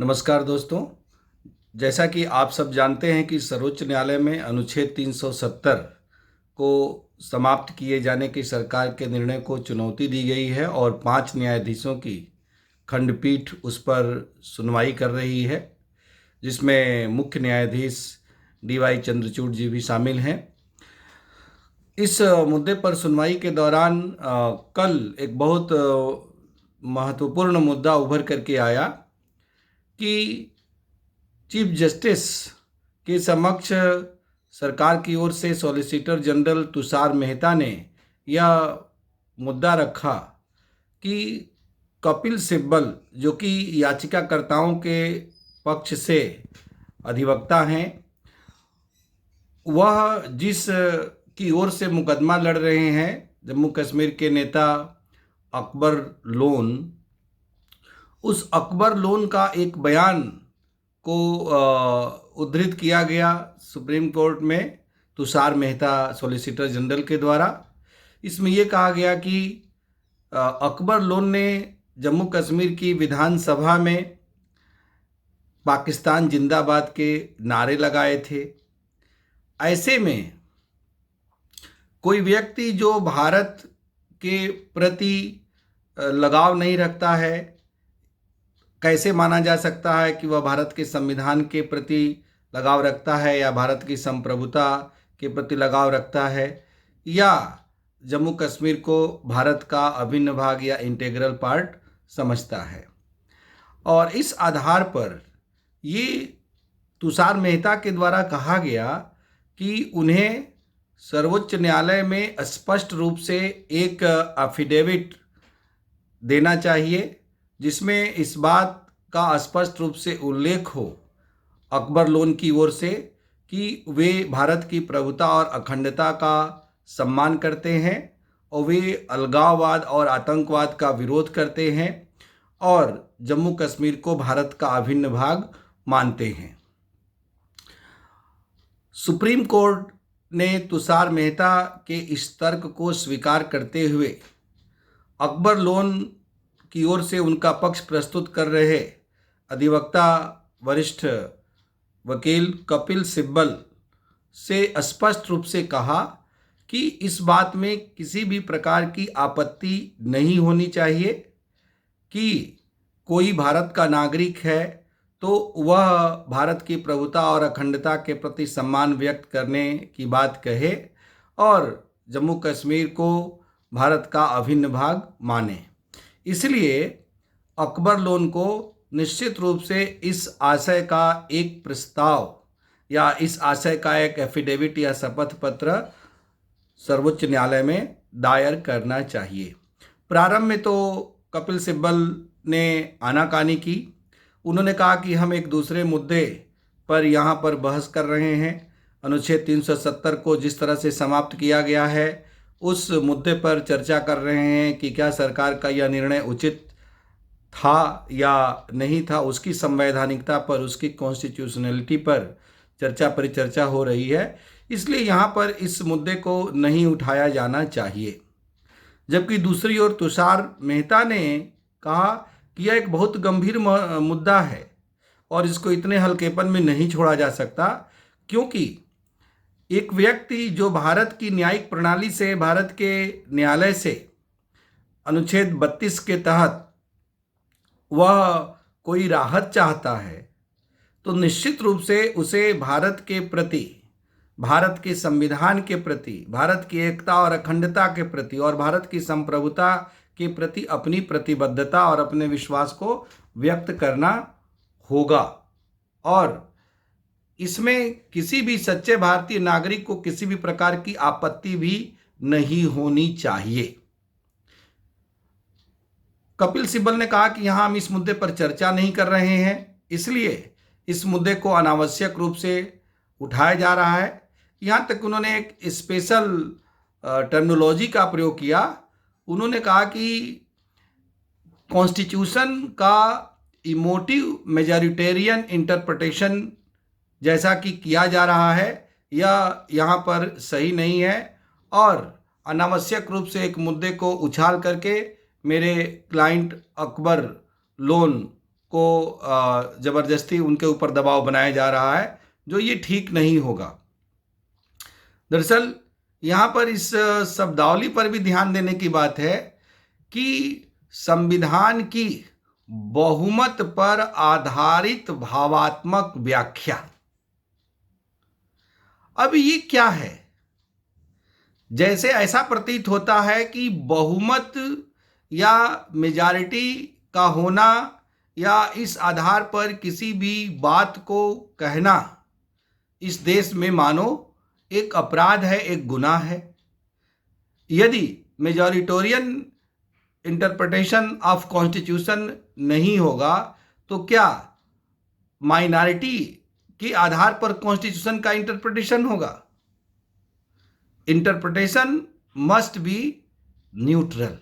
नमस्कार दोस्तों। जैसा कि आप सब जानते हैं कि सर्वोच्च न्यायालय में अनुच्छेद 370 को समाप्त किए जाने की सरकार के निर्णय को चुनौती दी गई है और 5 न्यायाधीशों की खंडपीठ उस पर सुनवाई कर रही है, जिसमें मुख्य न्यायाधीश DY चंद्रचूड़ जी भी शामिल हैं। इस मुद्दे पर सुनवाई के दौरान कल एक बहुत महत्वपूर्ण मुद्दा उभर करके आया कि चीफ जस्टिस के समक्ष सरकार की ओर से सॉलिसिटर जनरल तुषार मेहता ने यह मुद्दा रखा कि कपिल सिब्बल, जो कि याचिकाकर्ताओं के पक्ष से अधिवक्ता हैं, वह जिस की ओर से मुकदमा लड़ रहे हैं, जम्मू कश्मीर के नेता अकबर लोन, उस अकबर लोन का एक बयान को उद्धृत किया गया सुप्रीम कोर्ट में तुषार मेहता सॉलिसिटर जनरल के द्वारा। इसमें यह कहा गया कि अकबर लोन ने जम्मू कश्मीर की विधानसभा में पाकिस्तान जिंदाबाद के नारे लगाए थे। ऐसे में कोई व्यक्ति जो भारत के प्रति लगाव नहीं रखता है, कैसे माना जा सकता है कि वह भारत के संविधान के प्रति लगाव रखता है या भारत की संप्रभुता के प्रति लगाव रखता है या जम्मू कश्मीर को भारत का अभिन्न भाग या इंटीग्रल पार्ट समझता है। और इस आधार पर ये तुषार मेहता के द्वारा कहा गया कि उन्हें सर्वोच्च न्यायालय में स्पष्ट रूप से एक एफिडेविट देना चाहिए, जिसमें इस बात का स्पष्ट रूप से उल्लेख हो अकबर लोन की ओर से कि वे भारत की प्रभुता और अखंडता का सम्मान करते हैं और वे अलगाववाद और आतंकवाद का विरोध करते हैं और जम्मू कश्मीर को भारत का अभिन्न भाग मानते हैं। सुप्रीम कोर्ट ने तुषार मेहता के इस तर्क को स्वीकार करते हुए अकबर लोन की ओर से उनका पक्ष प्रस्तुत कर रहे अधिवक्ता वरिष्ठ वकील कपिल सिब्बल से स्पष्ट रूप से कहा कि इस बात में किसी भी प्रकार की आपत्ति नहीं होनी चाहिए कि कोई भारत का नागरिक है तो वह भारत की प्रभुता और अखंडता के प्रति सम्मान व्यक्त करने की बात कहे और जम्मू कश्मीर को भारत का अभिन्न भाग माने। इसलिए अकबर लोन को निश्चित रूप से इस आशय का एक प्रस्ताव या इस आशय का एक एफिडेविट या शपथ पत्र सर्वोच्च न्यायालय में दायर करना चाहिए। प्रारंभ में तो कपिल सिब्बल ने आनाकानी की। उन्होंने कहा कि हम एक दूसरे मुद्दे पर यहाँ पर बहस कर रहे हैं। अनुच्छेद 370 को जिस तरह से समाप्त किया गया है उस मुद्दे पर चर्चा कर रहे हैं कि क्या सरकार का यह निर्णय उचित था या नहीं था, उसकी संवैधानिकता पर, उसकी कॉन्स्टिट्यूशनलिटी पर चर्चा परिचर्चा हो रही है। इसलिए यहाँ पर इस मुद्दे को नहीं उठाया जाना चाहिए। जबकि दूसरी ओर तुषार मेहता ने कहा कि यह एक बहुत गंभीर मुद्दा है और इसको इतने हल्केपन में नहीं छोड़ा जा सकता, क्योंकि एक व्यक्ति जो भारत की न्यायिक प्रणाली से, भारत के न्यायालय से अनुच्छेद 32 के तहत वह कोई राहत चाहता है तो निश्चित रूप से उसे भारत के प्रति, भारत के संविधान के प्रति, भारत की एकता और अखंडता के प्रति और भारत की संप्रभुता के प्रति अपनी प्रतिबद्धता और अपने विश्वास को व्यक्त करना होगा। और इसमें किसी भी सच्चे भारतीय नागरिक को किसी भी प्रकार की आपत्ति भी नहीं होनी चाहिए। कपिल सिब्बल ने कहा कि यहाँ हम इस मुद्दे पर चर्चा नहीं कर रहे हैं, इसलिए इस मुद्दे को अनावश्यक रूप से उठाया जा रहा है। यहाँ तक उन्होंने एक स्पेशल टर्मिनोलॉजी का प्रयोग किया। उन्होंने कहा कि कॉन्स्टिट्यूशन का इमोटिव मेजॉरिटेरियन इंटरप्रिटेशन जैसा कि किया जा रहा है यह यहाँ पर सही नहीं है और अनावश्यक रूप से एक मुद्दे को उछाल करके मेरे क्लाइंट अकबर लोन को ज़बरदस्ती उनके ऊपर दबाव बनाया जा रहा है, जो ये ठीक नहीं होगा। दरअसल यहाँ पर इस शब्दावली पर भी ध्यान देने की बात है कि संविधान की बहुमत पर आधारित भावात्मक व्याख्या, अब ये क्या है? जैसे ऐसा प्रतीत होता है कि बहुमत या मेजॉरिटी का होना या इस आधार पर किसी भी बात को कहना इस देश में मानो एक अपराध है, एक गुनाह है। यदि मेजॉरिटोरियन इंटरप्रिटेशन ऑफ कॉन्स्टिट्यूशन नहीं होगा तो क्या माइनॉरिटी के आधार पर कॉन्स्टिट्यूशन का इंटरप्रिटेशन होगा? इंटरप्रिटेशन मस्ट बी न्यूट्रल,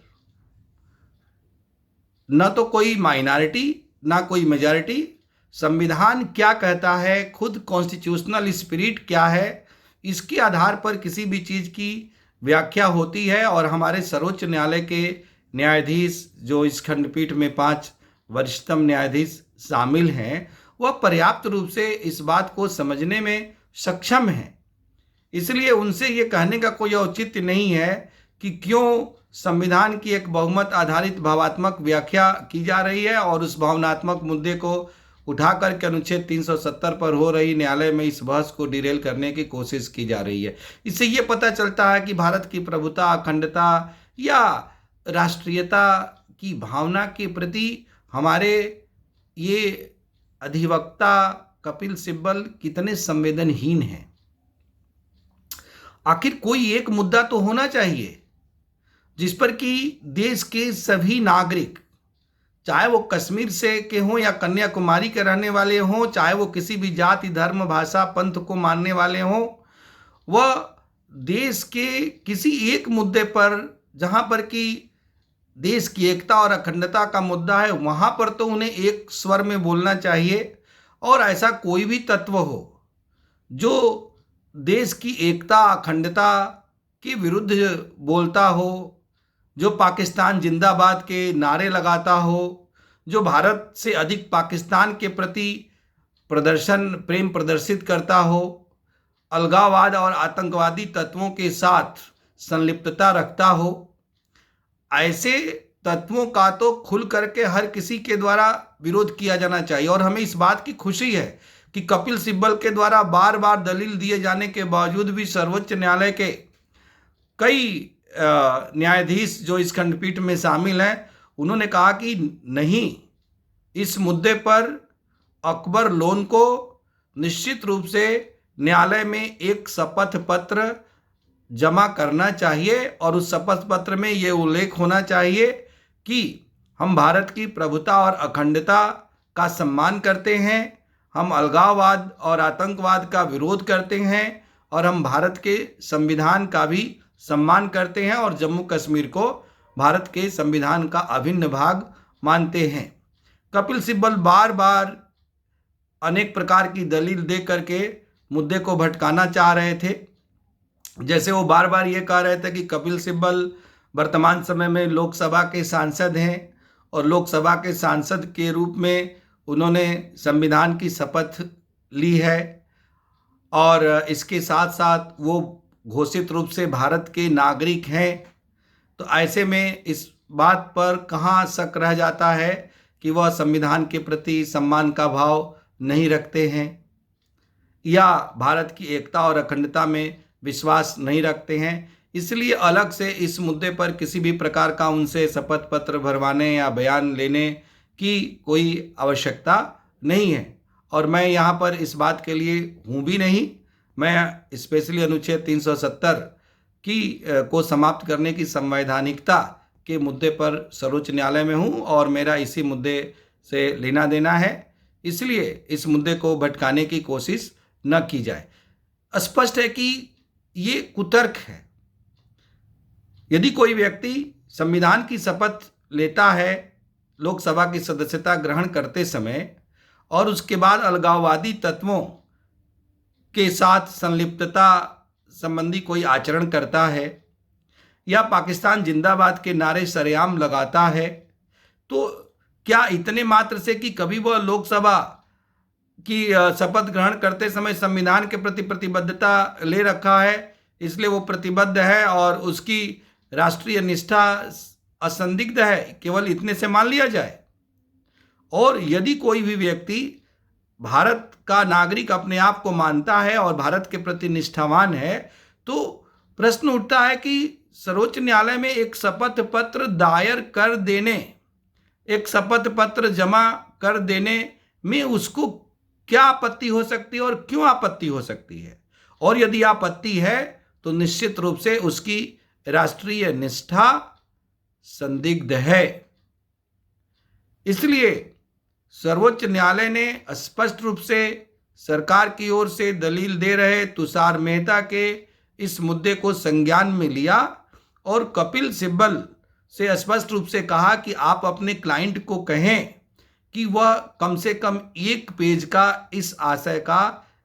न तो कोई माइनॉरिटी ना कोई मेजॉरिटी। संविधान क्या कहता है, खुद कॉन्स्टिट्यूशनल स्पिरिट क्या है, इसके आधार पर किसी भी चीज़ की व्याख्या होती है। और हमारे सर्वोच्च न्यायालय के न्यायाधीश, जो इस खंडपीठ में 5 वरिष्ठतम न्यायाधीश शामिल हैं, वह पर्याप्त रूप से इस बात को समझने में सक्षम हैं। इसलिए उनसे ये कहने का कोई औचित्य नहीं है कि क्यों संविधान की एक बहुमत आधारित भावात्मक व्याख्या की जा रही है और उस भावनात्मक मुद्दे को उठा करके अनुच्छेद 370 पर हो रही न्यायालय में इस बहस को डिरेल करने की कोशिश की जा रही है। इससे ये पता चलता है कि भारत की प्रभुता, अखंडता या राष्ट्रीयता की भावना के प्रति हमारे ये अधिवक्ता कपिल सिब्बल कितने संवेदनहीन हैं। आखिर कोई एक मुद्दा तो होना चाहिए जिस पर कि देश के सभी नागरिक, चाहे वो कश्मीर से के हों या कन्याकुमारी के रहने वाले हों, चाहे वो किसी भी जाति, धर्म, भाषा, पंथ को मानने वाले हों, वह देश के किसी एक मुद्दे पर, जहां पर कि देश की एकता और अखंडता का मुद्दा है, वहां पर तो उन्हें एक स्वर में बोलना चाहिए। और ऐसा कोई भी तत्व हो जो देश की एकता, अखंडता के विरुद्ध बोलता हो, जो पाकिस्तान जिंदाबाद के नारे लगाता हो, जो भारत से अधिक पाकिस्तान के प्रति प्रेम प्रदर्शित करता हो, अलगाववाद और आतंकवादी तत्वों के साथ संलिप्तता रखता हो, ऐसे तत्वों का तो खुल करके हर किसी के द्वारा विरोध किया जाना चाहिए। और हमें इस बात की खुशी है कि कपिल सिब्बल के द्वारा बार बार दलील दिए जाने के बावजूद भी सर्वोच्च न्यायालय के कई न्यायाधीश जो इस खंडपीठ में शामिल हैं, उन्होंने कहा कि नहीं, इस मुद्दे पर अकबर लोन को निश्चित रूप से न्यायालय में एक शपथ पत्र जमा करना चाहिए और उस शपथ पत्र में ये उल्लेख होना चाहिए कि हम भारत की प्रभुता और अखंडता का सम्मान करते हैं, हम अलगाववाद और आतंकवाद का विरोध करते हैं और हम भारत के संविधान का भी सम्मान करते हैं और जम्मू कश्मीर को भारत के संविधान का अभिन्न भाग मानते हैं। कपिल सिब्बल बार बार अनेक प्रकार की दलील दे करके मुद्दे को भटकाना चाह रहे थे। जैसे वो बार बार ये कह रहे थे कि कपिल सिब्बल वर्तमान समय में लोकसभा के सांसद हैं और लोकसभा के सांसद के रूप में उन्होंने संविधान की शपथ ली है और इसके साथ साथ वो घोषित रूप से भारत के नागरिक हैं। तो ऐसे में इस बात पर कहाँ शक रह जाता है कि वह संविधान के प्रति सम्मान का भाव नहीं रखते हैं या भारत की एकता और अखंडता में विश्वास नहीं रखते हैं। इसलिए अलग से इस मुद्दे पर किसी भी प्रकार का उनसे शपथ पत्र भरवाने या बयान लेने की कोई आवश्यकता नहीं है। और मैं यहाँ पर इस बात के लिए हूँ भी नहीं। मैं स्पेशली अनुच्छेद 370 को समाप्त करने की संवैधानिकता के मुद्दे पर सर्वोच्च न्यायालय में हूँ और मेरा इसी मुद्दे से लेना देना है। इसलिए इस मुद्दे को भटकाने की कोशिश न की जाए। स्पष्ट है कि ये कुतर्क है। यदि कोई व्यक्ति संविधान की शपथ लेता है लोकसभा की सदस्यता ग्रहण करते समय और उसके बाद अलगाववादी तत्वों के साथ संलिप्तता संबंधी कोई आचरण करता है या पाकिस्तान जिंदाबाद के नारे सरेआम लगाता है, तो क्या इतने मात्र से कि कभी वह लोकसभा की शपथ ग्रहण करते समय संविधान के प्रति प्रतिबद्धता ले रखा है, इसलिए वो प्रतिबद्ध है और उसकी राष्ट्रीय निष्ठा असंदिग्ध है, केवल इतने से मान लिया जाए? और यदि कोई भी व्यक्ति भारत का नागरिक अपने आप को मानता है और भारत के प्रति निष्ठावान है, तो प्रश्न उठता है कि सर्वोच्च न्यायालय में एक शपथ पत्र दायर कर देने, एक शपथ पत्र जमा कर देने में उसको क्या आपत्ति हो सकती है और क्यों आपत्ति हो सकती है? और यदि आपत्ति है तो निश्चित रूप से उसकी राष्ट्रीय निष्ठा संदिग्ध है। इसलिए सर्वोच्च न्यायालय ने स्पष्ट रूप से सरकार की ओर से दलील दे रहे तुषार मेहता के इस मुद्दे को संज्ञान में लिया और कपिल सिब्बल से स्पष्ट रूप से कहा कि आप अपने क्लाइंट को कहें कि वह कम से कम 1 पेज का इस आशय का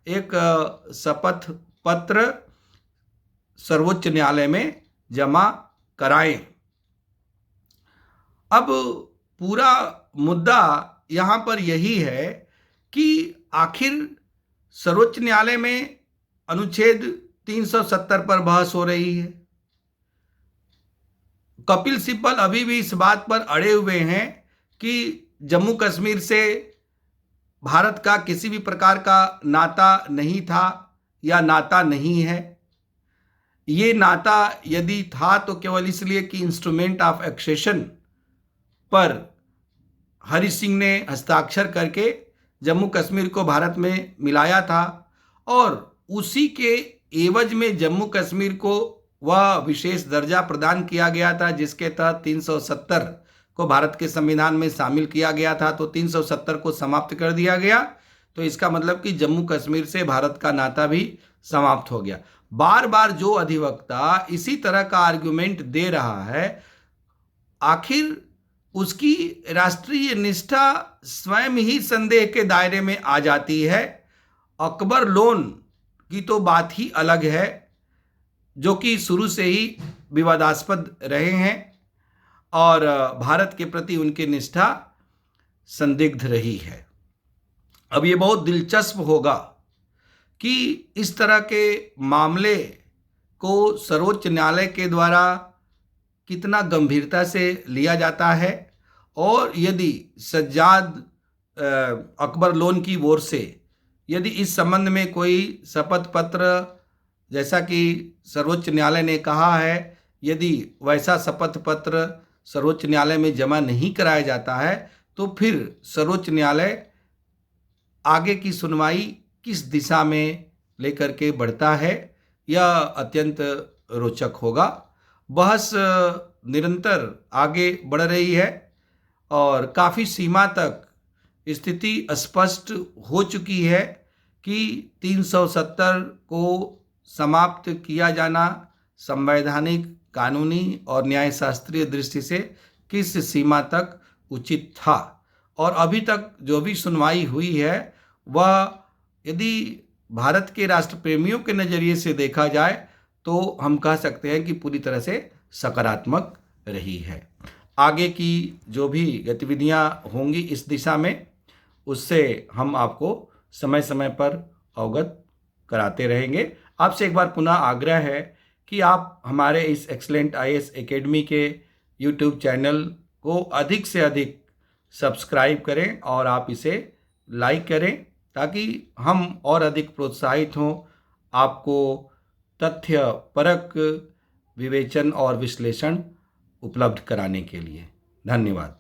एक शपथ पत्र सर्वोच्च न्यायालय में जमा कराएं। अब पूरा मुद्दा यहाँ पर यही है कि आखिर सर्वोच्च न्यायालय में अनुच्छेद 370 पर बहस हो रही है। कपिल सिब्बल अभी भी इस बात पर अड़े हुए हैं कि जम्मू कश्मीर से भारत का किसी भी प्रकार का नाता नहीं था या नाता नहीं है। ये नाता यदि था तो केवल इसलिए कि इंस्ट्रूमेंट ऑफ एक्सेशन पर हरि सिंह ने हस्ताक्षर करके जम्मू कश्मीर को भारत में मिलाया था और उसी के एवज में जम्मू कश्मीर को वह विशेष दर्जा प्रदान किया गया था, जिसके तहत 370 को भारत के संविधान में शामिल किया गया था। तो 370 को समाप्त कर दिया गया, तो इसका मतलब कि जम्मू कश्मीर से भारत का नाता भी समाप्त हो गया। बार बार जो अधिवक्ता इसी तरह का आर्गुमेंट दे रहा है, आखिर उसकी राष्ट्रीय निष्ठा स्वयं ही संदेह के दायरे में आ जाती है। अकबर लोन की तो बात ही अलग है, जो कि शुरू से ही विवादास्पद रहे हैं और भारत के प्रति उनकी निष्ठा संदिग्ध रही है। अब ये बहुत दिलचस्प होगा कि इस तरह के मामले को सर्वोच्च न्यायालय के द्वारा कितना गंभीरता से लिया जाता है और यदि सज्जाद अकबर लोन की ओर से यदि इस संबंध में कोई शपथ पत्र, जैसा कि सर्वोच्च न्यायालय ने कहा है, यदि वैसा शपथ पत्र सर्वोच्च न्यायालय में जमा नहीं कराया जाता है तो फिर सर्वोच्च न्यायालय आगे की सुनवाई किस दिशा में लेकर के बढ़ता है, यह अत्यंत रोचक होगा। बहस निरंतर आगे बढ़ रही है और काफ़ी सीमा तक स्थिति स्पष्ट हो चुकी है कि 370 को समाप्त किया जाना संवैधानिक, कानूनी और न्यायशास्त्रीय दृष्टि से किस सीमा तक उचित था। और अभी तक जो भी सुनवाई हुई है वह यदि भारत के राष्ट्र प्रेमियों के नज़रिए से देखा जाए तो हम कह सकते हैं कि पूरी तरह से सकारात्मक रही है। आगे की जो भी गतिविधियां होंगी इस दिशा में, उससे हम आपको समय समय पर अवगत कराते रहेंगे। आपसे एक बार पुनः आग्रह है कि आप हमारे इस एक्सीलेंट आईएएस एकेडमी के यूट्यूब चैनल को अधिक से अधिक सब्सक्राइब करें और आप इसे लाइक करें, ताकि हम और अधिक प्रोत्साहित हों आपको तथ्य परक विवेचन और विश्लेषण उपलब्ध कराने के लिए। धन्यवाद।